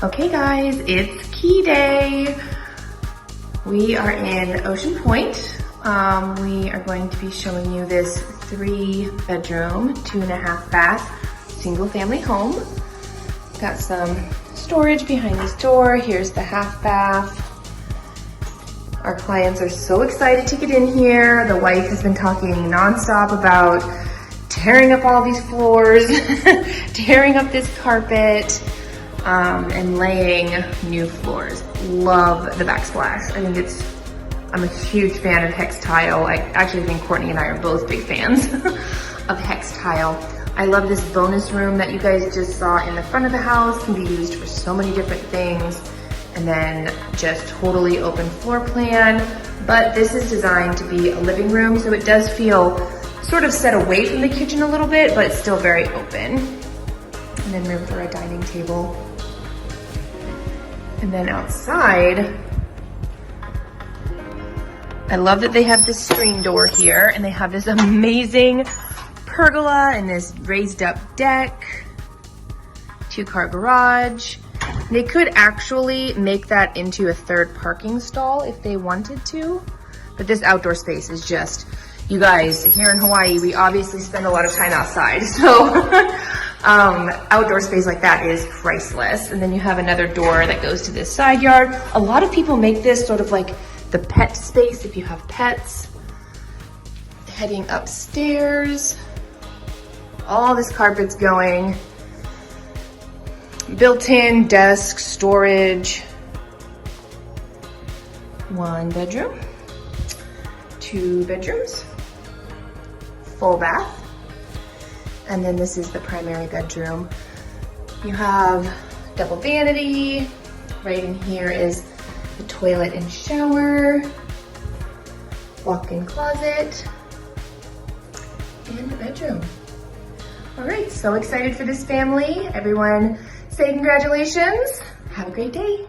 Okay guys, it's key day. We are in Ocean Point. We are going to be showing you this 3-bedroom, 2.5 bath, single family home. Got some storage behind this door. Here's the half bath. Our clients are so excited to get in here. The wife has been talking nonstop about tearing up all these floors, tearing up this carpet, and laying new floors. Love the backsplash. I'm a huge fan of hex tile. I actually think Courtney and I are both big fans of hex tile. I love this bonus room that you guys just saw in the front of the house. Can be used for so many different things. And then just totally open floor plan. But this is designed to be a living room, so it does feel sort of set away from the kitchen a little bit, but it's still very open. And then room for a dining table. And then outside, I love that they have this screen door here, and they have this amazing pergola and this raised up deck, 2-car garage. They could actually make that into a 3rd parking stall if they wanted to, but this outdoor space is just, you guys, here in Hawaii, we obviously spend a lot of time outside, so outdoor space like that is priceless. And then you have another door that goes to this side yard. A lot of people make this sort of like the pet space if you have pets. Heading upstairs, all this carpet's going. Built-in desk, storage. 1 bedroom, 2 bedrooms, full bath. And then this is the primary bedroom. You have double vanity. Right in here is the toilet and shower, walk-in closet, and the bedroom. All right, so excited for this family. Everyone say congratulations. Have a great day.